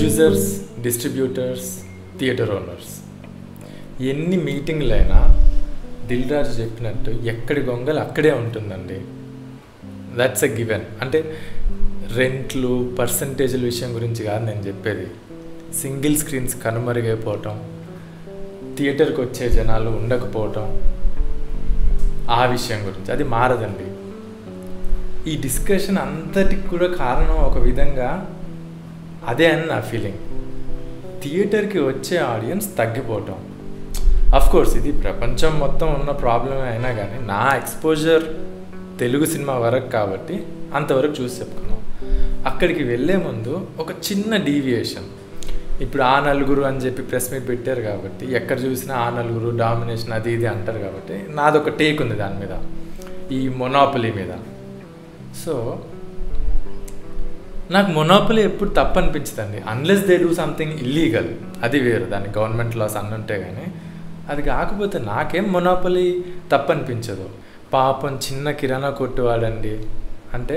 Producers, distributors, theatre owners ఎన్ని మీటింగ్లైనా దిల్ రాజు చెప్పినట్టు ఎక్కడి గొంగలు అక్కడే ఉంటుందండి. That's a given. అంటే రెంట్లు, పర్సంటేజ్ల విషయం గురించి కాదు నేను చెప్పేది. సింగిల్ స్క్రీన్స్ కనుమరుగైపోవటం, థియేటర్కి వచ్చే జనాలు ఉండకపోవటం, ఆ విషయం గురించి. అది మారదండి. ఈ డిస్కషన్ అంతటికి కూడా కారణం ఒక విధంగా అదే అని నా ఫీలింగ్. థియేటర్కి వచ్చే ఆడియన్స్ తగ్గిపోవటం. అఫ్కోర్స్ ఇది ప్రపంచం మొత్తం ఉన్న ప్రాబ్లమే అయినా కానీ నా ఎక్స్పోజర్ తెలుగు సినిమా వరకు కాబట్టి అంతవరకు చూసి చెప్పుకున్నాం. అక్కడికి వెళ్ళే ముందు ఒక చిన్న డీవియేషన్. ఇప్పుడు ఆ నలుగురు అని చెప్పి ప్రెస్ మీట్ పెట్టారు కాబట్టి ఎక్కడ చూసినా ఆ నలుగురు డామినేషన్ అది ఇది అంటారు కాబట్టి నాదొక టేక్ ఉంది దాని మీద, ఈ మొనాపలీ మీద. సో నాకు మొనాపలీ ఎప్పుడు తప్పు అనిపించదండి, unless they do something illegal. అది వేరు, దాన్ని గవర్నమెంట్ లాస్ అన్నుంటే కానీ. అది కాకపోతే నాకేం మొనాపలీ తప్పు అనిపించదు. పాపం చిన్న కిరాణా కొట్టువాడండి అంటే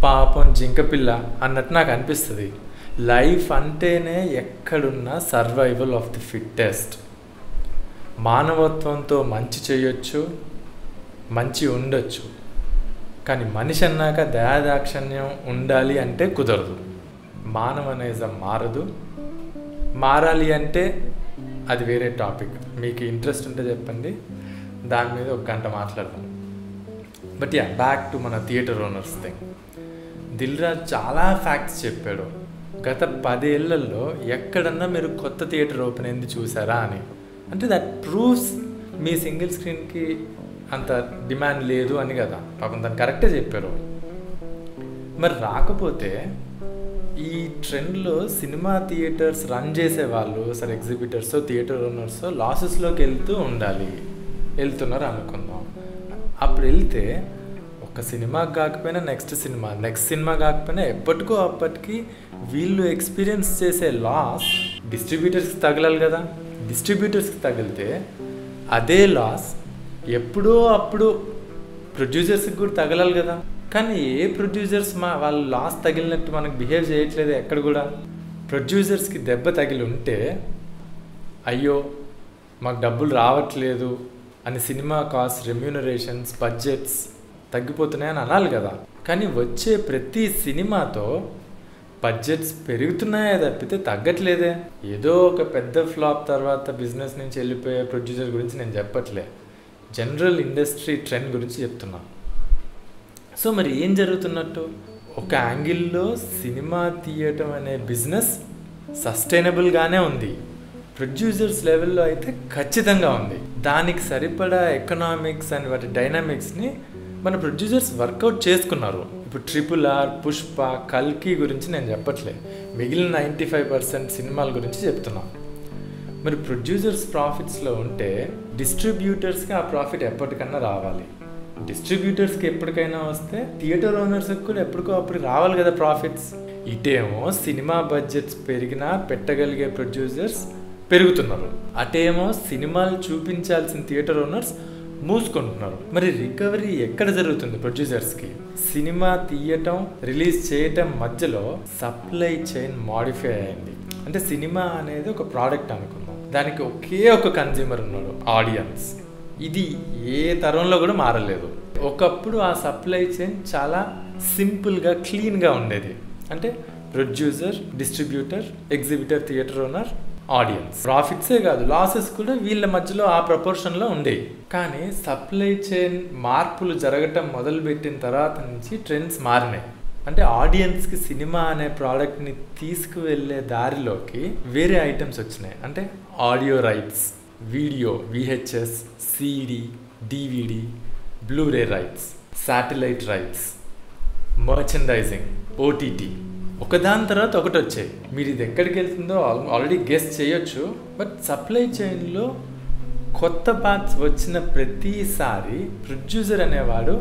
పాపం జింకపిల్ల అన్నట్టు నాకు అనిపిస్తుంది. లైఫ్ అంటేనే ఎక్కడున్నా సర్వైవల్ ఆఫ్ ది ఫిట్టెస్ట్. మానవత్వంతో మంచి చేయొచ్చు, మంచి ఉండొచ్చు, కానీ మనిషి అన్నాక దయాదాక్షిణ్యం ఉండాలి అంటే కుదరదు. మానవనేజం మారదు. మారాలి అంటే అది వేరే టాపిక్. మీకు ఇంట్రెస్ట్ ఉంటే చెప్పండి, దాని మీద ఒక గంట మాట్లాడదాం. బట్ యా, బ్యాక్ టు మన theatre owners thing. Dil Raju చాలా ఫ్యాక్ట్స్ చెప్పాడు. గత 10 ఏళ్లలో ఎక్కడన్నా మీరు కొత్త థియేటర్ ఓపెన్ అయింది చూసారా అని. అంటే దట్ ప్రూవ్స్ మీ సింగిల్ స్క్రీన్కి అంత డిమాండ్ లేదు అని కదా. పాపం దాన్ని కరెక్టే చెప్పారు. మరి రాకపోతే ఈ ట్రెండ్లో సినిమా థియేటర్స్ రన్ చేసే వాళ్ళు, సరే ఎగ్జిబిటర్స్, థియేటర్ ఓనర్స్ లాసెస్లోకి వెళ్తున్నారు అనుకుందాం. అప్పుడు వెళ్తే ఒక సినిమాకి కాకపోయినా నెక్స్ట్ సినిమా కాకపోయినా ఎప్పటికో అప్పటికి వీళ్ళు ఎక్స్పీరియన్స్ చేసే లాస్ డిస్ట్రిబ్యూటర్స్కి తగలాలి కదా. డిస్ట్రిబ్యూటర్స్కి తగిలితే అదే లాస్ ఎప్పుడో అప్పుడు ప్రొడ్యూసర్స్కి కూడా తగలాలి కదా. కానీ ఏ ప్రొడ్యూసర్స్ వాళ్ళు లాస్ తగిలినట్టు మనకు బిహేవ్ చేయట్లేదు ఎక్కడ కూడా. ప్రొడ్యూసర్స్కి దెబ్బ తగిలి ఉంటే అయ్యో మాకు డబ్బులు రావట్లేదు అని సినిమా కాస్ట్, రెమ్యూనరేషన్స్, బడ్జెట్స్ తగ్గిపోతున్నాయని అనాలి కదా. కానీ వచ్చే ప్రతి సినిమాతో బడ్జెట్స్ పెరుగుతున్నాయే తప్పితే తగ్గట్లేదే. ఏదో ఒక పెద్ద ఫ్లాప్ తర్వాత బిజినెస్ నుంచి వెళ్ళిపోయే ప్రొడ్యూసర్ గురించి నేను చెప్పట్లే, జనరల్ ఇండస్ట్రీ ట్రెండ్ గురించి చెప్తున్నా. సో మరి ఏం జరుగుతున్నట్టు? ఒక యాంగిల్లో సినిమా తీయటం అనే బిజినెస్ సస్టైనబుల్గానే ఉంది. ప్రొడ్యూసర్స్ లెవెల్లో అయితే ఖచ్చితంగా ఉంది. దానికి సరిపడా ఎకనామిక్స్ అండ్ వాటి డైనామిక్స్ని మన ప్రొడ్యూసర్స్ వర్కౌట్ చేసుకున్నారు. ఇప్పుడు RRR, పుష్ప, కల్కి గురించి నేను చెప్పట్లే, మిగిలిన 95% సినిమాల గురించి చెప్తున్నా. మరి ప్రొడ్యూసర్స్ ప్రాఫిట్స్లో ఉంటే డిస్ట్రిబ్యూటర్స్కి ఆ ప్రాఫిట్ ఎప్పటికన్నా రావాలి. డిస్ట్రిబ్యూటర్స్కి ఎప్పటికైనా వస్తే థియేటర్ ఓనర్స్కి కూడా ఎప్పటికో అప్పుడు రావాలి కదా ప్రాఫిట్స్. ఇటేమో సినిమా బడ్జెట్స్ పెరిగినా పెట్టగలిగే ప్రొడ్యూసర్స్ పెరుగుతున్నారు, అటేమో సినిమాలు చూపించాల్సిన థియేటర్ ఓనర్స్ మూసుకుంటున్నారు. మరి రికవరీ ఎక్కడ జరుగుతుంది ప్రొడ్యూసర్స్కి? సినిమా తీయటం, రిలీజ్ చేయటం మధ్యలో సప్లై చైన్ మాడిఫై అయింది. అంటే సినిమా అనేది ఒక ప్రోడక్ట్ అనుకుందాం, దానికి ఒకే ఒక కన్జ్యూమర్ ఉన్నాడు, ఆడియన్స్. ఇది ఏ తరంలో కూడా మారలేదు. ఒకప్పుడు ఆ సప్లై చైన్ చాలా సింపుల్గా, క్లీన్గా ఉండేది. అంటే producer, distributor, exhibitor, theatre owner, audience. ప్రాఫిట్సే కాదు లాసెస్ కూడా వీళ్ళ మధ్యలో ఆ ప్రపోర్షన్లో ఉండేవి. కానీ సప్లై చైన్ మార్పులు జరగటం మొదలుపెట్టిన తర్వాత నుంచి ట్రెండ్స్ మారినాయి. అంటే ఆడియన్స్కి సినిమా అనే ప్రోడక్ట్ని తీసుకువెళ్ళే దారిలోకి వేరే ఐటమ్స్ వచ్చినాయి. అంటే audio rights, video, VHS, CD, DVD, Blu-ray rights, satellite rights, merchandising, OTT, ఒకదాని తర్వాత ఒకటి వచ్చాయి. మీరు ఇది ఎక్కడికి వెళ్తుందో ఆల్రెడీ గెస్ చేయొచ్చు. బట్ సప్లై చైన్లో కొత్త పార్ట్స్ వచ్చిన ప్రతిసారి ప్రొడ్యూసర్ అనేవాడు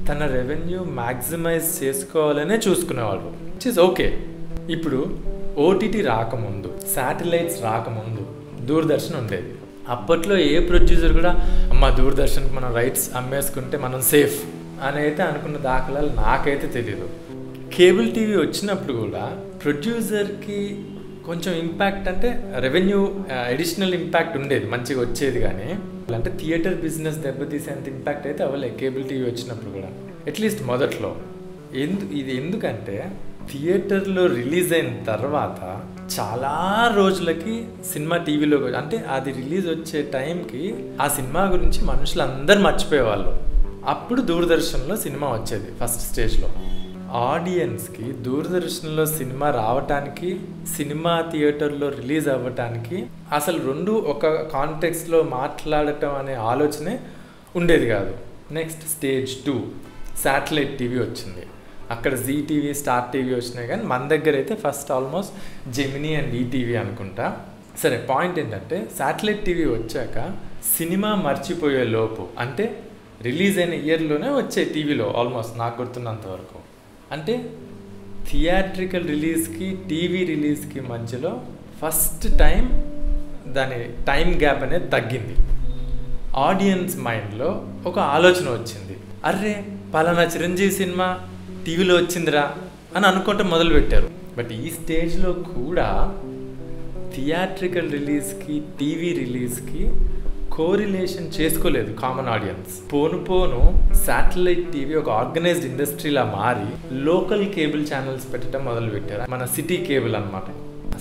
తన రెవెన్యూ మ్యాక్సిమైజ్ చేసుకోవాలనే చూసుకునేవాడు, విచ్ ఇస్ ఓకే. ఇప్పుడు OTT రాకముందు, శాటిలైట్స్ రాకముందు దూరదర్శన్ ఉండేది. అప్పట్లో ఏ ప్రొడ్యూసర్ కూడా అమ్మ దూరదర్శన్కి మనం రైట్స్ అమ్మేసుకుంటే మనం సేఫ్ అని అయితే అనుకున్న దాఖలాలు నాకైతే తెలియదు. కేబుల్ టీవీ వచ్చినప్పుడు కూడా ప్రొడ్యూసర్కి కొంచెం ఇంపాక్ట్ అంటే రెవెన్యూ అడిషనల్ ఇంపాక్ట్ ఉండేది, మంచిగా వచ్చేది. కానీ అంటే థియేటర్ బిజినెస్ దెబ్బతీసేంత ఇంపాక్ట్ అయితే అవ్వలే కేబుల్ టీవీ వచ్చినప్పుడు కూడా, అట్లీస్ట్ మొదట్లో. ఇది ఎందుకంటే థియేటర్లో రిలీజ్ అయిన తర్వాత చాలా రోజులకి సినిమా టీవీలో, అంటే అది రిలీజ్ వచ్చే టైంకి ఆ సినిమా గురించి మనుషులు అందరు మర్చిపోయేవాళ్ళు. అప్పుడు దూరదర్శన్లో సినిమా వచ్చేది ఫస్ట్ స్టేజ్లో. ఆడియన్స్కి దూరదర్శన్లో సినిమా రావటానికి, సినిమా థియేటర్లో రిలీజ్ అవ్వటానికి అసలు రెండు ఒక కాంటెక్స్లో మాట్లాడటం అనే ఆలోచనే ఉండేది కాదు. నెక్స్ట్ స్టేజ్ 2 శాటిలైట్ టీవీ వచ్చింది. అక్కడ జీ టీవీ, స్టార్ టీవీ వచ్చినాయి. కానీ మన దగ్గర అయితే first almost Gemini and ETV అనుకుంటా. సరే, పాయింట్ ఏంటంటే శాటిలైట్ టీవీ వచ్చాక సినిమా మర్చిపోయే లోపు, అంటే రిలీజ్ అయిన ఇయర్లోనే వచ్చే టీవీలో ఆల్మోస్ట్ నాకు గుర్తున్నంత వరకు, అంటే థియేట్రికల్ రిలీజ్కి టీవీ రిలీజ్కి మధ్యలో ఫస్ట్ టైం దాని టైం గ్యాప్ అనేది తగ్గింది. ఆడియన్స్ మైండ్లో ఒక ఆలోచన వచ్చింది, అర్రే పలానా చిరంజీవి సినిమా టీవీలో వచ్చిందిరా అని అనుకుంటే మొదలుపెట్టారు. బట్ ఈ స్టేజ్లో కూడా థియేట్రికల్ రిలీజ్కి టీవీ రిలీజ్కి కోరిలేషన్ చేసుకోలేదు కామన్ ఆడియన్స్. పోను శాటిలైట్ టీవీ ఒక ఆర్గనైజ్డ్ ఇండస్ట్రీలా మారి లోకల్ కేబుల్ ఛానల్స్ పెట్టడం మొదలుపెట్టారు. మన సిటీ కేబుల్ అనమాట.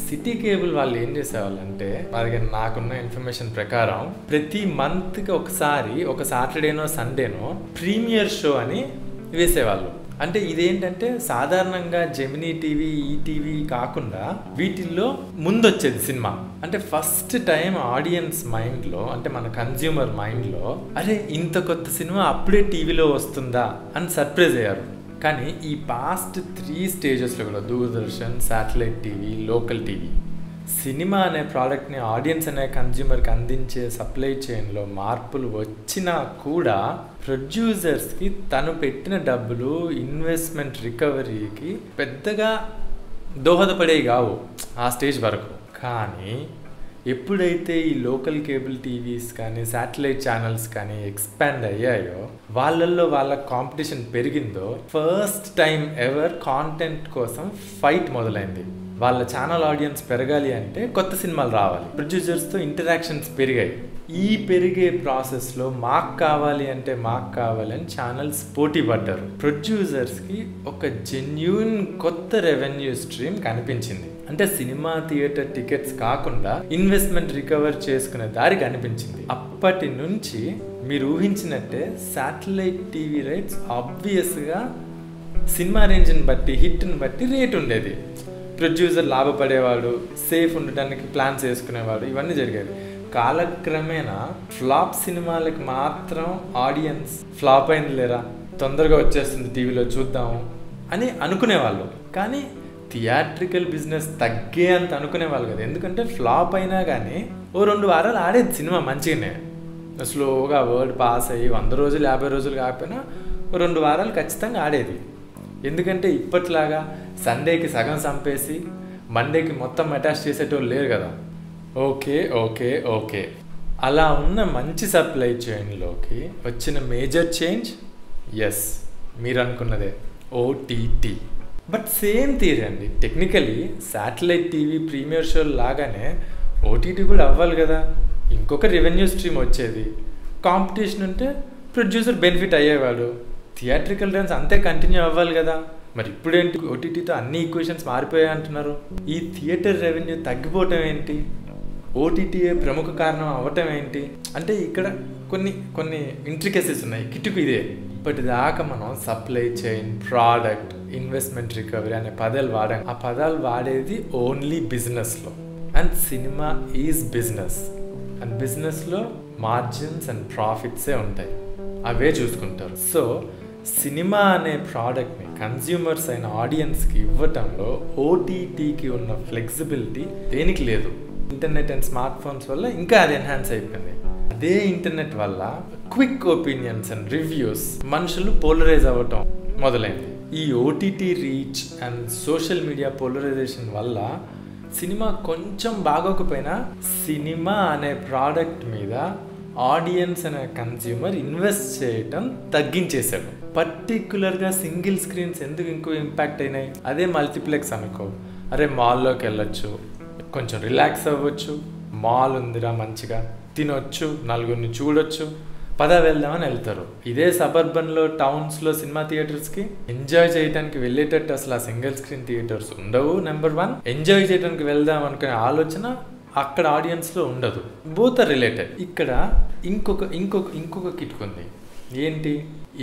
సిటీ కేబుల్ వాళ్ళు ఏం చేసేవాళ్ళంటే, అది నాకున్న ఇన్ఫర్మేషన్ ప్రకారం ప్రతి మంత్కి ఒకసారి, ఒక సాటర్డేనో సండేనో ప్రీమియర్ షో అని వేసేవాళ్ళు. అంటే ఇదేంటంటే సాధారణంగా జెమినీ టీవీ, ఈటీవీ కాకుండా వీటిల్లో ముందు వచ్చేది సినిమా. అంటే ఫస్ట్ టైం ఆడియన్స్ మైండ్లో, అంటే మన కన్జ్యూమర్ మైండ్లో, అరే ఇంత కొత్త సినిమా అప్పుడే టీవీలో వస్తుందా అని సర్ప్రైజ్ అయ్యారు. కానీ ఈ పాస్ట్ 3 స్టేజెస్లో కూడా Doordarshan, satellite TV, local TV, cinema అనే ప్రోడక్ట్ని ఆడియన్స్ అనే కన్జ్యూమర్కి అందించే సప్లై చైన్లో మార్పులు వచ్చినా కూడా ప్రొడ్యూసర్స్కి తను పెట్టిన డబ్బులు ఇన్వెస్ట్మెంట్ రికవరీకి పెద్దగా దోహదపడేవి కావు ఆ స్టేజ్ వరకు. కానీ ఎప్పుడైతే ఈ లోకల్ కేబుల్ టీవీస్ కానీ శాటిలైట్ ఛానల్స్ కానీ ఎక్స్పాండ్ అయ్యాయో, వాళ్ళ కాంపిటీషన్ పెరిగిందో, ఫస్ట్ టైం ఎవర్ కాంటెంట్ కోసం ఫైట్ మొదలైంది. వాళ్ళ ఛానల్ ఆడియన్స్ పెరగాలి అంటే కొత్త సినిమాలు రావాలి, ప్రొడ్యూసర్స్తో ఇంటరాక్షన్స్ పెరిగాయి. ఈ పెరిగే ప్రాసెస్లో మాకు కావాలి అని ఛానల్స్ పోటీ పడ్డారు. ప్రొడ్యూసర్స్కి ఒక జెన్యూన్ కొత్త రెవెన్యూ స్ట్రీమ్ కనిపించింది. అంటే సినిమా థియేటర్ టికెట్స్ కాకుండా ఇన్వెస్ట్మెంట్ రికవర్ చేసుకునే దారి కనిపించింది. అప్పటి నుంచి మీరు ఊహించినట్టే శాటిలైట్ టీవీ రైట్స్ ఆబ్వియస్గా సినిమా రేంజ్ని బట్టి, హిట్ని బట్టి రేట్ ఉండేది. ప్రొడ్యూసర్ లాభపడేవాడు, సేఫ్ ఉండడానికి ప్లాన్స్ వేసుకునేవాడు, ఇవన్నీ జరిగేవి. కాలక్రమేణా ఫ్లాప్ సినిమాలకి మాత్రం ఆడియన్స్ ఫ్లాప్ అయింది లేరా, తొందరగా వచ్చేస్తుంది టీవీలో చూద్దాము అని అనుకునేవాళ్ళు. కానీ థియేట్రికల్ బిజినెస్ తగ్గే అంత అనుకునేవాళ్ళు కదా. ఎందుకంటే ఫ్లాప్ అయినా కానీ ఓ 2 వారాలు ఆడేది సినిమా మంచిగానే, స్లోగా వర్డ్ పాస్ అయ్యి 100 రోజులు 50 రోజులు కాకపోయినా 2 వారాలు ఖచ్చితంగా ఆడేది. ఎందుకంటే ఇప్పట్లాగా సండేకి సగం చంపేసి మండేకి మొత్తం అటాచ్ చేసేటోళ్ళు లేరు కదా. ఓకే అలా ఉన్న మంచి సప్లై చైన్లోకి వచ్చిన మేజర్ చేంజ్, ఎస్ మీరు అనుకున్నదే, ఓటీటీ. బట్ సేమ్ థియరీ అండి. Technically satellite TV premiere show లాగానే ఓటీటీ కూడా అవ్వాలి కదా. ఇంకొక రెవెన్యూ స్ట్రీమ్ వచ్చేది, కాంపిటీషన్ ఉంటే ప్రొడ్యూసర్ బెనిఫిట్ అయ్యేవాడు, థియేట్రికల్ డాన్స్ అంతే కంటిన్యూ అవ్వాలి కదా. మరి ఇప్పుడేంటి ఓటీటీతో అన్ని ఈక్వేషన్స్ మారిపోయాయి అంటున్నారు? ఈ థియేటర్ రెవెన్యూ తగ్గిపోవటం ఏంటి, ఓటీటీఏ ప్రముఖ కారణం అవ్వటం ఏంటి అంటే ఇక్కడ కొన్ని ఇంట్రికసీస్ ఉన్నాయి. కిటుకు ఇదే. ఇప్పటిదాకా మనం supply chain, product, investment recovery అనే పదాలు వాడాం. ఆ పదాలు వాడేది ఓన్లీ బిజినెస్లో. And cinema is business. And బిజినెస్లో మార్జిన్స్ అండ్ ప్రాఫిట్సే ఉంటాయి, అవే చూసుకుంటారు. సో సినిమా అనే ప్రోడక్ట్ని కన్జ్యూమర్స్ అయిన ఆడియన్స్కి ఇవ్వటంలో ఓటీటీకి ఉన్న ఫ్లెక్సిబిలిటీ దేనికి లేదు. ఇంటర్నెట్ అండ్ స్మార్ట్ ఫోన్స్ వల్ల ఇంకా అది ఎన్హాన్స్ అయిపోయింది. అదే ఇంటర్నెట్ వల్ల క్విక్ ఒపీనియన్స్ అండ్ రివ్యూస్ మనుషులు పోలరైజ్ అవ్వటం మొదలైంది. ఈ OTT reach and social media polarisation వల్ల సినిమా కొంచెం బాగోకపోయినా సినిమా అనే ప్రోడక్ట్ మీద ఆడియన్స్ అనే కన్స్యూమర్ ఇన్వెస్ట్ చేయటం తగ్గించేశాడు. పర్టికులర్గా సింగిల్ స్క్రీన్స్ ఎందుకు ఇంకో ఇంపాక్ట్ అయినాయి? అదే మల్టీప్లెక్స్ అనుకో, అరే మాల్లోకి వెళ్ళొచ్చు, కొంచెం రిలాక్స్ అవ్వచ్చు, మాల్ ఉందిరా మంచిగా తినొచ్చు, నలుగురిని చూడొచ్చు, పద వెళ్దామని వెళ్తారు. ఇదే సబర్బన్లో టౌన్స్లో సినిమా థియేటర్స్కి ఎంజాయ్ చేయడానికి వెళ్ళేటట్టు అసలు ఆ సింగిల్ స్క్రీన్ థియేటర్స్ ఉండవు. నెంబర్ 1, ఎంజాయ్ చేయడానికి వెళ్దాం అనుకునే ఆలోచన అక్కడ ఆడియన్స్లో ఉండదు. Both are related. ఇక్కడ ఇంకొక కిట్ ఉంది. ఏంటి,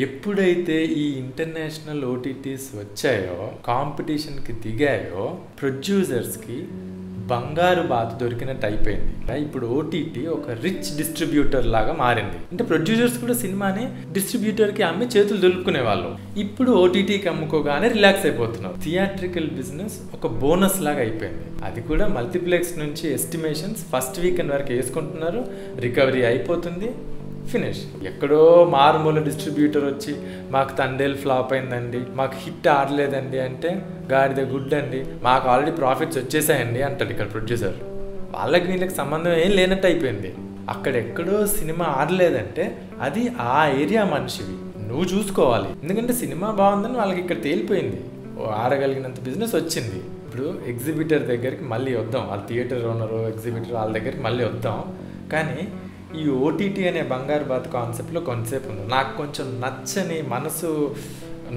ఎప్పుడైతే ఈ ఇంటర్నేషనల్ ఓటీటీస్ వచ్చాయో, కాంపిటీషన్కి దిగాయో, ప్రొడ్యూసర్స్కి బంగారు బాత దొరికినట్టు అయిపోయింది. ఇప్పుడు ఓటీటీ ఒక రిచ్ డిస్ట్రిబ్యూటర్ లాగా మారింది. అంటే ప్రొడ్యూసర్స్ కూడా సినిమాని డిస్ట్రిబ్యూటర్కి అమ్మి చేతులు దులుపుకునే వాళ్ళు ఇప్పుడు ఓటీటీకి అమ్ముకోగానే రిలాక్స్ అయిపోతున్నారు. థియేట్రికల్ బిజినెస్ ఒక బోనస్ లాగా అయిపోయింది. అది కూడా మల్టీప్లెక్స్ నుంచి ఎస్టిమేషన్స్ ఫస్ట్ వీకెండ్ వరకు వేసుకుంటున్నారు, రికవరీ అయిపోతుంది, ఫినిష్. ఎక్కడో మారుమూల డిస్ట్రిబ్యూటర్ వచ్చి మాకు తండేలు ఫ్లాప్ అయిందండి, మాకు హిట్ ఆడలేదండి అంటే గాడిద గుడ్ అండి, మాకు ఆల్రెడీ ప్రాఫిట్స్ వచ్చేసాయండి అంటాడు ఇక్కడ ప్రొడ్యూసర్. వాళ్ళకి వీళ్ళకి సంబంధం ఏం లేనట్టు అయిపోయింది. అక్కడెక్కడో సినిమా ఆడలేదంటే అది ఆ ఏరియా మనిషివి, నువ్వు చూసుకోవాలి. ఎందుకంటే సినిమా బాగుందని వాళ్ళకి ఇక్కడ తేలిపోయింది, ఆడగలిగినంత బిజినెస్ వచ్చింది. ఇప్పుడు ఎగ్జిబిటర్ దగ్గరికి మళ్ళీ వద్దాం, వాళ్ళ థియేటర్ ఓనరు ఎగ్జిబిటర్ వాళ్ళ దగ్గరికి మళ్ళీ వద్దాం. కానీ ఈ ఓటీటీ అనే బంగారు బాత్ కాన్సెప్ట్లో కొంతసేపు ఉంది. నాకు కొంచెం నచ్చని, మనసు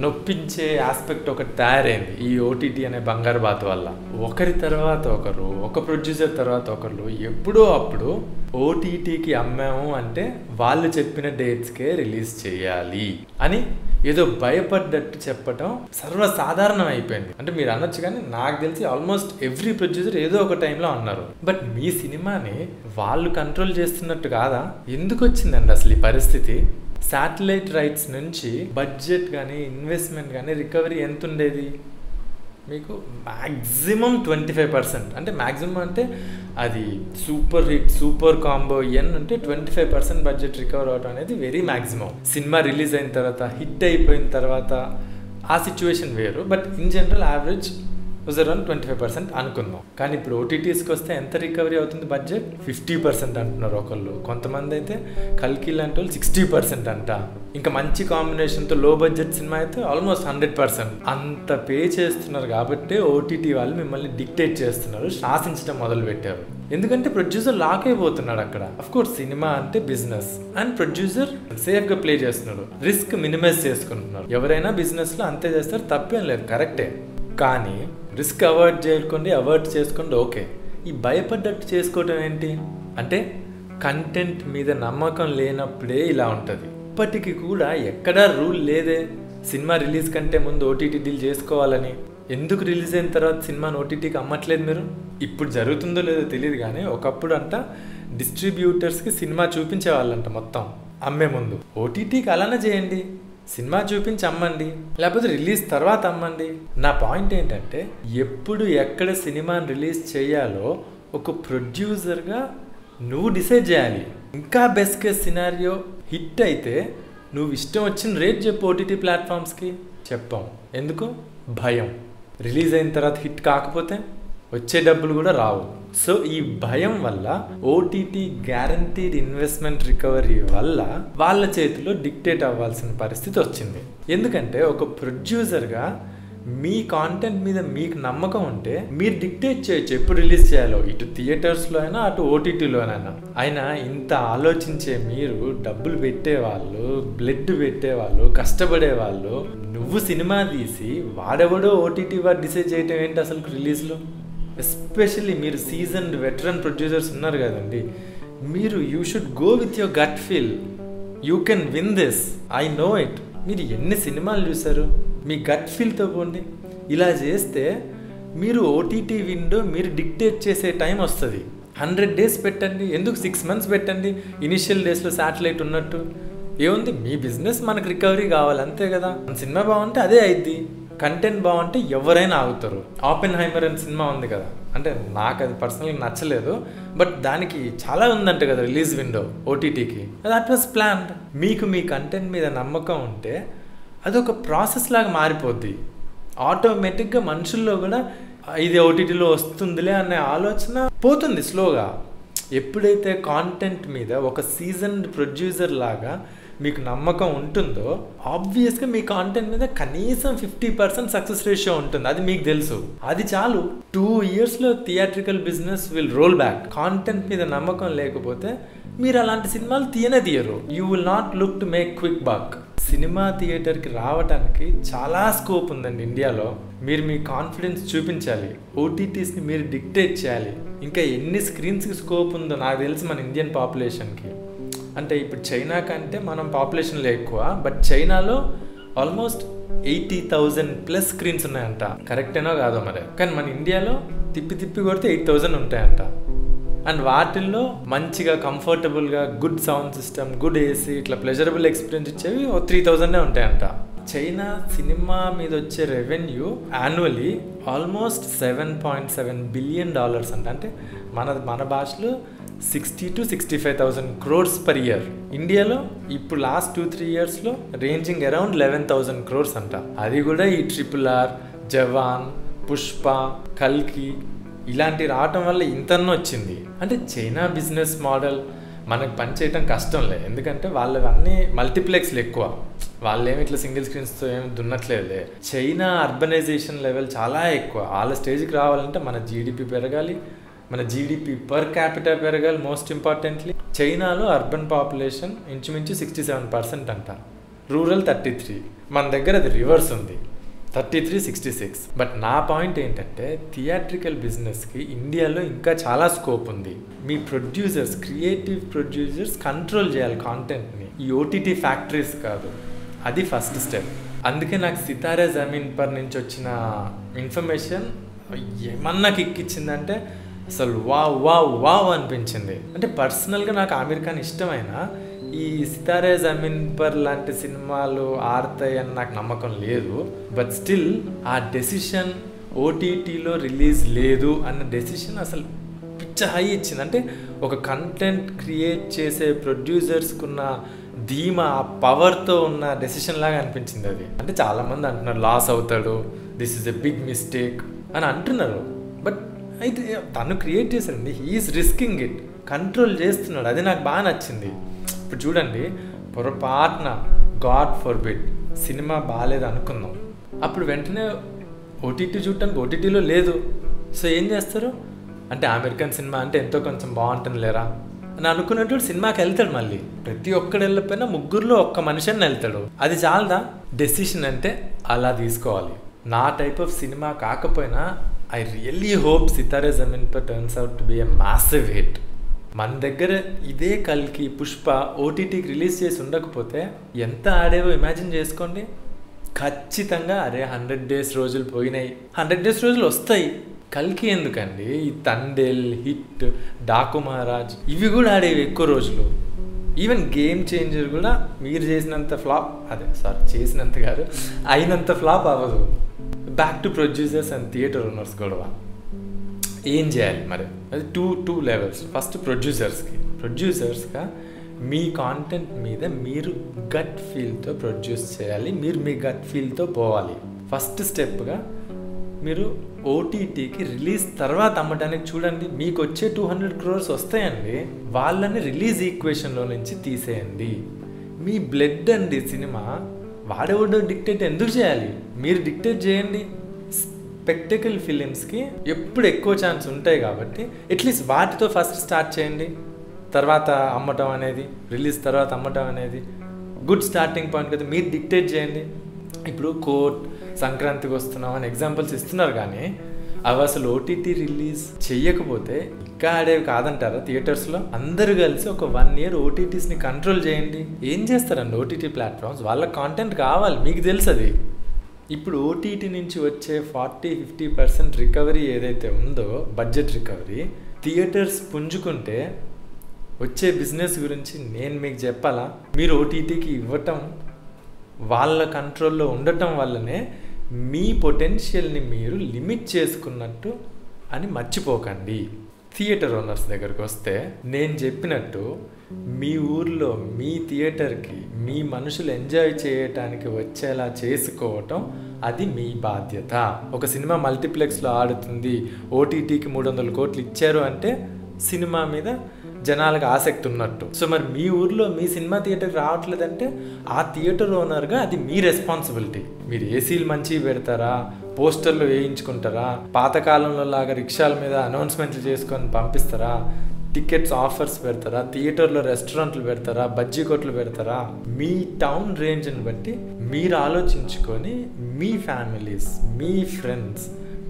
నొప్పించే ఆస్పెక్ట్ ఒకటి తయారైంది ఈ ఓటీటీ అనే బంగారు బాత్ వల్ల. ఒకరి తర్వాత ఒకరు, ఒక ప్రొడ్యూసర్ తర్వాత ఒకరు ఎప్పుడో అప్పుడు ఓటీటీకి అమ్మాము అంటే వాళ్ళు చెప్పిన డేట్స్కే రిలీజ్ చేయాలి అని ఏదో భయపడ్డట్టు చెప్పడం సర్వసాధారణం అయిపోయింది. అంటే మీరు అనొచ్చు, కానీ నాకు తెలిసి ఆల్మోస్ట్ ఎవ్రీ ప్రొడ్యూసర్ ఏదో ఒక టైంలో అన్నారు. బట్ మీ సినిమాని వాళ్ళు కంట్రోల్ చేస్తున్నట్టు కాదా? ఎందుకు వచ్చిందండి అసలు ఈ పరిస్థితి? శాటిలైట్ రైట్స్ నుంచి బడ్జెట్ కానీ ఇన్వెస్ట్మెంట్ కానీ రికవరీ ఎంత ఉండేది మీకు? మ్యాక్సిమం 25%. అంటే మ్యాక్సిమం అంటే అది సూపర్ హిట్, సూపర్ కాంబో అంటే 25% బడ్జెట్ రికవర్ అవడం అనేది వెరీ మ్యాక్సిమం. సినిమా రిలీజ్ అయిన తర్వాత, హిట్ అయిపోయిన తర్వాత ఆ సిచ్యువేషన్ వేరు. But in general average was around 25% అనుకుందాం. కానీ ఇప్పుడు ఓటీటీస్కి వస్తే ఎంత రికవరీ అవుతుంది బడ్జెట్? 50% అంటున్నారు ఒకళ్ళు, కొంతమంది అయితే కల్కి లాంటి వాళ్ళు 60% అంట. ఇంకా మంచి కాంబినేషన్తో లో బడ్జెట్ సినిమా అయితే ఆల్మోస్ట్ 100%. అంత పే చేస్తున్నారు కాబట్టి ఓటీటీ వాళ్ళు మిమ్మల్ని డిక్టేట్ చేస్తున్నారు, శాసించడం మొదలు పెట్టారు. ఎందుకంటే ప్రొడ్యూసర్ లాక్ అయిపోతున్నాడు అక్కడ. అఫ్ కోర్స్ సినిమా అంటే బిజినెస్ అండ్ ప్రొడ్యూసర్ సేఫ్గా ప్లే చేస్తున్నాడు, రిస్క్ మినిమైజ్ చేసుకుంటున్నారు. ఎవరైనా బిజినెస్లో అంతే చేస్తారు, తప్పేం లేదు, కరెక్టే. కానీ రిస్క్ అవాయిడ్ చేసుకోండి ఓకే. ఈ భయపడ్డట్టు చేసుకోవటం ఏంటి అంటే కంటెంట్ మీద నమ్మకం లేనప్పుడే ఇలా ఉంటుంది. ఇప్పటికీ కూడా ఎక్కడా రూల్ లేదే సినిమా రిలీజ్ కంటే ముందు ఓటీటీ డీల్ చేసుకోవాలని. ఎందుకు రిలీజ్ అయిన తర్వాత సినిమాని ఓటీటీకి అమ్మట్లేదు మీరు? ఇప్పుడు జరుగుతుందో లేదో తెలియదు, కానీ ఒకప్పుడు అంట డిస్ట్రిబ్యూటర్స్కి సినిమా చూపించేవాళ్ళంట మొత్తం అమ్మే ముందు. ఓటీటీకి అలానే చేయండి, సినిమా చూపించి అమ్మండి, లేకపోతే రిలీజ్ తర్వాత అమ్మండి. నా పాయింట్ ఏంటంటే ఎప్పుడు ఎక్కడ సినిమాని రిలీజ్ చేయాలో ఒక ప్రొడ్యూసర్గా నువ్వు డిసైడ్ చేయాలి. ఇంకా బెస్ట్ కేస్ సినారియో హిట్ అయితే నువ్వు ఇష్టం వచ్చిన రేట్ చెప్పు ఓటీటీ ప్లాట్ఫామ్స్కి. చెప్పాం ఎందుకు? భయం. రిలీజ్ అయిన తర్వాత హిట్ కాకపోతే వచ్చే డబ్బులు కూడా రావు. సో ఈ భయం వల్ల ఓటీటీ గ్యారంటీడ్ ఇన్వెస్ట్మెంట్ రికవరీ వల్ల వాళ్ళ చేతిలో డిక్టేట్ అవ్వాల్సిన పరిస్థితి వచ్చింది. ఎందుకంటే ఒక ప్రొడ్యూసర్గా మీ కాంటెంట్ మీద మీకు నమ్మకం ఉంటే మీరు డిక్టేట్ చేయొచ్చు ఎప్పుడు రిలీజ్ చేయాలో, ఇటు థియేటర్స్లో అయినా అటు ఓటీటీలోనైనా. అయినా ఇంత ఆలోచించే మీరు, డబ్బులు పెట్టేవాళ్ళు, బ్లడ్ పెట్టేవాళ్ళు, కష్టపడేవాళ్ళు, నువ్వు సినిమా తీసి వాడెవడో ఓటీటీ వాడు డిసైడ్ చేయటం ఏంటి అసలు రిలీజ్లో? ఎస్పెషల్లీ మీరు సీజన్డ్ వెటరన్ ప్రొడ్యూసర్స్ ఉన్నారు కదండి, మీరు you should go with your gut feel. You can win this, I know it. మీరు ఎన్ని సినిమాలు చూసారు? మీ గట్ ఫీల్తో పోండి. ఇలా చేస్తే మీరు ఓటీటీ విండో మీరు డిక్టేట్ చేసే టైం వస్తుంది. 100 days పెట్టండి, ఎందుకు 6 months పెట్టండి. ఇనిషియల్ డేస్లో శాటిలైట్ ఉన్నట్టు ఏముంది? మీ బిజినెస్ మనకు రికవరీ కావాలి అంతే కదా. సినిమా బాగుంటే అదే అయిద్ది, కంటెంట్ బాగుంటే ఎవరైనా ఆగుతారు. ఆపెన్హైమర్ అనే సినిమా ఉంది కదా, అంటే నాకు అది పర్సనల్గా నచ్చలేదు, బట్ దానికి చాలా ఉందంట కదా రిలీజ్ విండో ఓటీటీకి. That was planned. మీకు మీ కంటెంట్ మీద నమ్మకం ఉంటే అదొక ప్రాసెస్ లాగా మారిపోద్ది. ఆటోమేటిక్గా మనుషుల్లో కూడా ఇది ఓటీటీలో వస్తుందిలే అనే ఆలోచన పోతుంది స్లోగా. ఎప్పుడైతే కాంటెంట్ మీద ఒక సీజన్డ్ ప్రొడ్యూసర్ లాగా మీకు నమ్మకం ఉంటుందో ఆబ్వియస్గా మీ కాంటెంట్ మీద కనీసం 50% సక్సెస్ రేషియో ఉంటుంది. అది మీకు తెలుసు. అది చాలు. 2 yearsలో theatrical business will roll back. Content మీద నమ్మకం లేకపోతే మీరు అలాంటి సినిమాలు తీయరు. You will not look to make quick buck. Cinema థియేటర్కి రావడానికి చాలా స్కోప్ ఉందండి ఇండియాలో. మీరు మీ కాన్ఫిడెన్స్ చూపించాలి. ఓటీటీస్ని మీరు డిక్టేట్ చేయాలి. ఇంకా ఎన్ని స్క్రీన్స్కి స్కోప్ ఉందో నాకు తెలిసి మన ఇండియన్ పాపులేషన్కి. అంటే ఇప్పుడు చైనా కంటే మనం పాపులేషన్లో ఎక్కువ, బట్ చైనాలో ఆల్మోస్ట్ 80,000+ స్క్రీన్స్ ఉన్నాయంట. కరెక్టేనో కాదో మరి. కానీ మన ఇండియాలో తిప్పి కొడితే 8,000 ఉంటాయంట. అండ్ వాటిల్లో మంచిగా కంఫర్టబుల్గా good sound system, good AC, ఇట్లా ప్లెజరబుల్ ఎక్స్పీరియన్స్ ఇచ్చేవి 3,000 ఉంటాయంట. చైనా సినిమా మీద వచ్చే రెవెన్యూ యాన్యువల్లీ ఆల్మోస్ట్ $7.7 billion అంట. అంటే మన భాషలో 60,000 to 65,000 crores per year. ఇండియాలో ఇప్పుడు లాస్ట్ 2-3 yearsలో రేంజింగ్ అరౌండ్ 11,000 crores అంట. అది కూడా ఈ RRR, జవాన్, పుష్ప, కల్కి ఇలాంటి రావటం వల్ల ఇంతన్న వచ్చింది. అంటే చైనా బిజినెస్ మోడల్ మనకు పనిచేయటం కష్టంలే, ఎందుకంటే వాళ్ళవన్నీ మల్టీప్లెక్స్లు ఎక్కువ. వాళ్ళేమి ఇట్లా సింగిల్ స్క్రీన్స్తో ఏమి దున్నట్లేదులే. చైనా అర్బనైజేషన్ లెవెల్ చాలా ఎక్కువ. వాళ్ళ స్టేజ్కి రావాలంటే మన జీడిపి పెరగాలి, మన జీడిపి పర్ క్యాపిటల్ పెరగాలి. మోస్ట్ ఇంపార్టెంట్లీ చైనాలో అర్బన్ పాపులేషన్ ఇంచుమించు 67% అంట, రూరల్ 33. మన దగ్గర అది రివర్స్ ఉంది, 33-66. బట్ నా పాయింట్ ఏంటంటే థియేట్రికల్ బిజినెస్కి ఇండియాలో ఇంకా చాలా స్కోప్ ఉంది. మీ ప్రొడ్యూసర్స్, క్రియేటివ్ ప్రొడ్యూసర్స్ కంట్రోల్ చేయాలి కాంటెంట్ని. ఈ ఓటీటీ ఫ్యాక్టరీస్ కాదు. అది ఫస్ట్ స్టెప్. అందుకే నాకు సితారే జమీన్ పర్ నుంచి వచ్చిన ఇన్ఫర్మేషన్ ఏమన్నా కిక్కిచ్చిందంటే అసలు వావ్ అనిపించింది. అంటే పర్సనల్గా నాకు ఆమిర్ ఖాన్ ఇష్టమైన ఈ సితారే జమీన్ పర్ లాంటి సినిమాలు ఆడతాయని నాకు నమ్మకం లేదు. బట్ స్టిల్ ఆ డెసిషన్ ఓటీటీలో రిలీజ్ లేదు అన్న డెసిషన్ అసలు పిచ్చ హై ఇచ్చింది. అంటే ఒక కంటెంట్ క్రియేట్ చేసే ప్రొడ్యూసర్స్కున్న ధీమా, ఆ పవర్తో ఉన్న డెసిషన్ లాగా అనిపించింది అది. అంటే చాలామంది అంటున్నారు లాస్ అవుతాడు, this is a big mistake అని అంటున్నారు. బట్ అయితే తను క్రియేట్ చేశాడండి, హీఈస్ రిస్కింగ్ ఇట్, కంట్రోల్ చేస్తున్నాడు. అది నాకు బాగా నచ్చింది. ఇప్పుడు చూడండి, పొరపాటున గాడ్ ఫర్బిడ్ సినిమా బాగాలేదు అనుకుందాం, అప్పుడు వెంటనే ఓటీటీ చూడటానికి ఓటీటీలో లేదు. సో ఏం చేస్తారు అంటే అమెరికన్ సినిమా అంటే ఎంతో కొంచెం బాగుంటుంది లేరా అని అనుకున్నట్టు సినిమాకి వెళ్తాడు. మళ్ళీ ప్రతి ఒక్కడు వెళ్ళకపోయినా 3లో 1 మనిషి అని వెళ్తాడు. అది చాలదా? డెసిషన్ అంటే అలా తీసుకోవాలి. నా టైప్ ఆఫ్ సినిమా కాకపోయినా I really hope Sitaare Zameen Par turns out to be a massive hit. మన దగ్గర ఇదే కల్కి, పుష్ప ఓటీటీకి రిలీజ్ చేసి ఉండకపోతే ఎంత ఆడేవో ఇమాజిన్ చేసుకోండి. ఖచ్చితంగా అరే 100 days రోజులు పోయినాయి, 100 days రోజులు వస్తాయి. కల్కి ఎందుకండి, ఈ తండేల్, హిట్, డాకు మహారాజ్ ఇవి కూడా ఆడేవి ఎక్కువ రోజులు. ఈవెన్ గేమ్ చేంజర్ కూడా మీరు చేసినంత ఫ్లాప్, చేసినంత కాదు అయినంత ఫ్లాప్ అవ్వదు. Back to producers and theatre owners గొడవ. ఏం చేయాలి మరి? అది టూ లెవెల్స్. ఫస్ట్ ప్రొడ్యూసర్స్గా మీ కాంటెంట్ మీద మీరు గట్ ఫీల్తో ప్రొడ్యూస్ చేయాలి. మీరు మీ గట్ ఫీల్తో పోవాలి. ఫస్ట్ స్టెప్గా మీరు ఓటీటీకి రిలీజ్ తర్వాత అమ్మడానికి చూడండి. మీకు వచ్చే 200 crores వస్తాయండి, వాళ్ళని రిలీజ్ ఈక్వేషన్లో నుంచి తీసేయండి. మీ బ్లడ్ అండి సినిమా, వాడేవాడు డిక్టేట్ ఎందుకు చేయాలి? మీరు డిక్టేట్ చేయండి. స్పెక్టకల్ ఫిలిమ్స్కి ఎప్పుడు ఎక్కువ ఛాన్స్ ఉంటాయి కాబట్టి అట్లీస్ట్ వాటితో ఫస్ట్ స్టార్ట్ చేయండి. తర్వాత అమ్మటం అనేది, రిలీజ్ తర్వాత అమ్మటం అనేది గుడ్ స్టార్టింగ్ పాయింట్ కదా. మీరు డిక్టేట్ చేయండి. ఇప్పుడు కోర్ట్, సంక్రాంతికి వస్తున్నాం అని ఎగ్జాంపుల్స్ ఇస్తున్నారు, కానీ అవి అసలు ఓటీటీ రిలీజ్ చెయ్యకపోతే ఇంకా ఆడేవి కాదంటారా? థియేటర్స్లో అందరూ కలిసి ఒక 1 year ఓటీటీస్ని కంట్రోల్ చేయండి. ఏం చేస్తారండి ఓటీటీ ప్లాట్ఫామ్స్? వాళ్ళ కాంటెంట్ కావాలి, మీకు తెలుసు అది. ఇప్పుడు ఓటీటీ నుంచి వచ్చే 40-50% రికవరీ ఏదైతే ఉందో, బడ్జెట్ రికవరీ, థియేటర్స్ పుంజుకుంటే వచ్చే బిజినెస్ గురించి నేను మీకు చెప్పాలా? మీరు ఓటీటీకి ఇవ్వటం, వాళ్ళ కంట్రోల్లో ఉండటం వల్లనే మీ పొటెన్షియల్ని మీరు లిమిట్ చేసుకున్నట్టు అని మర్చిపోకండి. థియేటర్ ఓనర్స్ దగ్గరకు వస్తే నేను చెప్పినట్టు మీ ఊర్లో మీ థియేటర్కి మీ మనుషులు ఎంజాయ్ చేయటానికి వచ్చేలా చేసుకోవటం అది మీ బాధ్యత. ఒక సినిమా మల్టీప్లెక్స్లో ఆడుతుంది, ఓటీటీకి 300 కోట్లు ఇచ్చారు అంటే సినిమా మీద జనాలకు ఆసక్తి ఉన్నట్టు. సో మరి మీ ఊర్లో మీ సినిమా థియేటర్కి రావట్లేదంటే ఆ థియేటర్ ఓనర్గా అది మీ రెస్పాన్సిబిలిటీ. మీరు ఏసీలు మంచివి పెడతారా, పోస్టర్లు వేయించుకుంటారా, పాతకాలంలో లాగా రిక్షాల మీద అనౌన్స్మెంట్లు చేసుకొని పంపిస్తారా, టికెట్స్ ఆఫర్స్ పెడతారా, థియేటర్లో రెస్టారెంట్లు పెడతారా, బజ్జీ కొట్లు పెడతారా, మీ టౌన్ రేంజ్ని బట్టి మీరు ఆలోచించుకొని మీ ఫ్యామిలీస్, మీ ఫ్రెండ్స్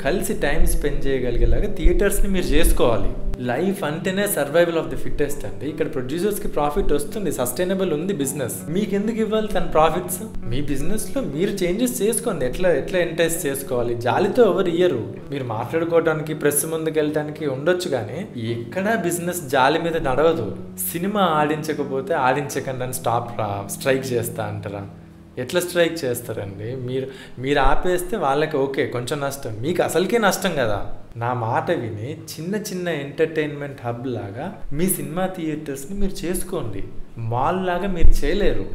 కలిసి టైం స్పెండ్ చేయగలిగేలాగా థియేటర్స్ని మీరు చేసుకోవాలి. లైఫ్ అంటేనే సర్వైవల్ ఆఫ్ ది ఫిట్టెస్ట్ అండి. ఇక్కడ ప్రొడ్యూసర్స్కి ప్రాఫిట్ వస్తుంది, సస్టైనబుల్ ఉంది బిజినెస్. మీకు ఎందుకు ఇవ్వాలి తన ప్రాఫిట్స్? మీ బిజినెస్లో మీరు చేంజెస్ చేసుకోండి. ఎట్లా ఎంటైజ్ చేసుకోవాలి. జాలితో ఎవరు ఇయ్యరు. మీరు మాట్లాడుకోవడానికి, ప్రెస్ ముందుకు వెళ్ళడానికి ఉండొచ్చు, కానీ ఎక్కడా బిజినెస్ జాలి మీద నడవదు. సినిమా ఆడించకపోతే ఆడించకండి అని స్ట్రైక్ చేస్తా అంటారా? ఎట్లా స్ట్రైక్ చేస్తారండి? మీరు ఆపేస్తే వాళ్ళకి ఓకే, కొంచెం నష్టం, మీకు అసలుకే నష్టం కదా. నా మాట విని చిన్న ఎంటర్టైన్మెంట్ హబ్ లాగా మీ సినిమా థియేటర్స్ని మీరు చేసుకోండి. మాల్ లాగా మీరు చేయలేరు,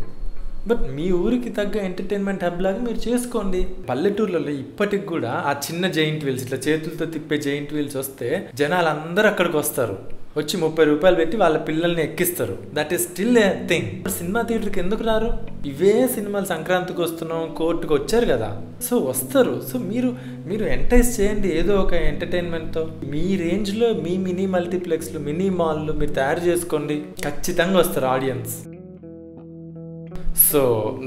బట్ మీ ఊరికి తగ్గ ఎంటర్టైన్మెంట్ హబ్ లాగా మీరు చేసుకోండి. పల్లెటూర్లలో ఇప్పటికి కూడా ఆ చిన్న జైంట్ వీల్స్, ఇట్లా చేతులతో తిప్పే జైంట్ వీల్స్ వస్తే జనాలు అందరూ అక్కడికి వస్తారు, వచ్చి 30 రూపాయలు పెట్టి వాళ్ళ పిల్లల్ని ఎక్కిస్తారు. That is still a thing. Cinema థియేటర్కి ఎందుకు రారు? ఇవే సినిమాలు సంక్రాంతికి వస్తున్నాం, కోర్టుకు వచ్చారు కదా, సో వస్తారు. సో మీరు ఎంటైజ్ చేయండి ఏదో ఒక ఎంటర్టైన్మెంట్తో. మీ రేంజ్లో మీ మినీ మల్టీప్లెక్స్లు, మినీ మాల్లు మీరు తయారు చేసుకోండి, ఖచ్చితంగా వస్తారు audience. So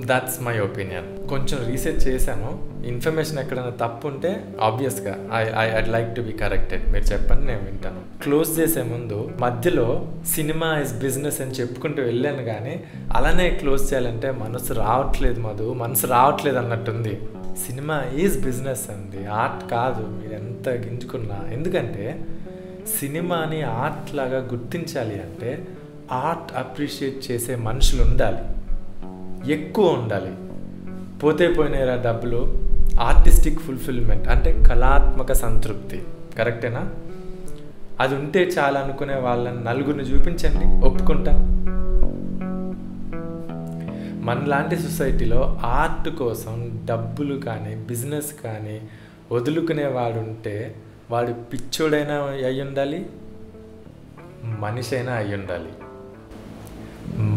that's my opinion. కొంచెం రీసెర్చ్ చేశాను, ఇన్ఫర్మేషన్ ఎక్కడైనా తప్పు ఉంటే ఆబ్వియస్గా I'd like to be corrected. మీరు చెప్పండి, నేను వింటాను. క్లోజ్ చేసే ముందు మధ్యలో సినిమా ఇస్ బిజినెస్ అని చెప్పుకుంటూ వెళ్ళాను, కానీ అలానే క్లోజ్ చేయాలంటే మనసు రావట్లేదు అన్నట్టుంది. సినిమా ఈజ్ బిజినెస్ అండి, ఆర్ట్ కాదు. మీరు ఎంత గింజుకున్నా, ఎందుకంటే సినిమాని ఆర్ట్ లాగా గుర్తించాలి అంటే ఆర్ట్ అప్రిషియేట్ చేసే మనుషులు ఉండాలి, ఎక్కువ ఉండాలి. పోతే పోయినారా డబ్బులు, ఆర్టిస్టిక్ ఫుల్ఫిల్మెంట్ అంటే కళాత్మక సంతృప్తి, కరెక్టేనా? అది ఉంటే చాలా అనుకునే వాళ్ళని నలుగురిని చూపించండి, ఒప్పుకుంటా. మనలాంటి సొసైటీలో ఆర్ట్ కోసం డబ్బులు కానీ బిజినెస్ కానీ వదులుకునేవాడు ఉంటే వాడు పిచ్చోడైనా అయి ఉండాలి, మనిషి అయినా అయి ఉండాలి.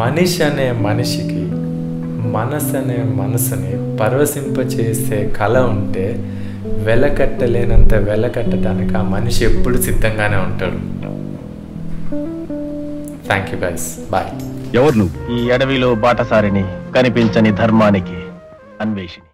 మనిషి అనే మనిషికి మనసు అనే మనసుని పరవశింపచేసే కళ ఉంటే వెలకట్టలేనంత వెలకట్టడానికి ఆ మనిషి ఎప్పుడు సిద్ధంగానే ఉంటాడు. Thank you guys, bye. ఎవరు నువ్వు? ఈ అడవిలో బాటసారిని, కనిపించని ధర్మానికి అన్వేషిని.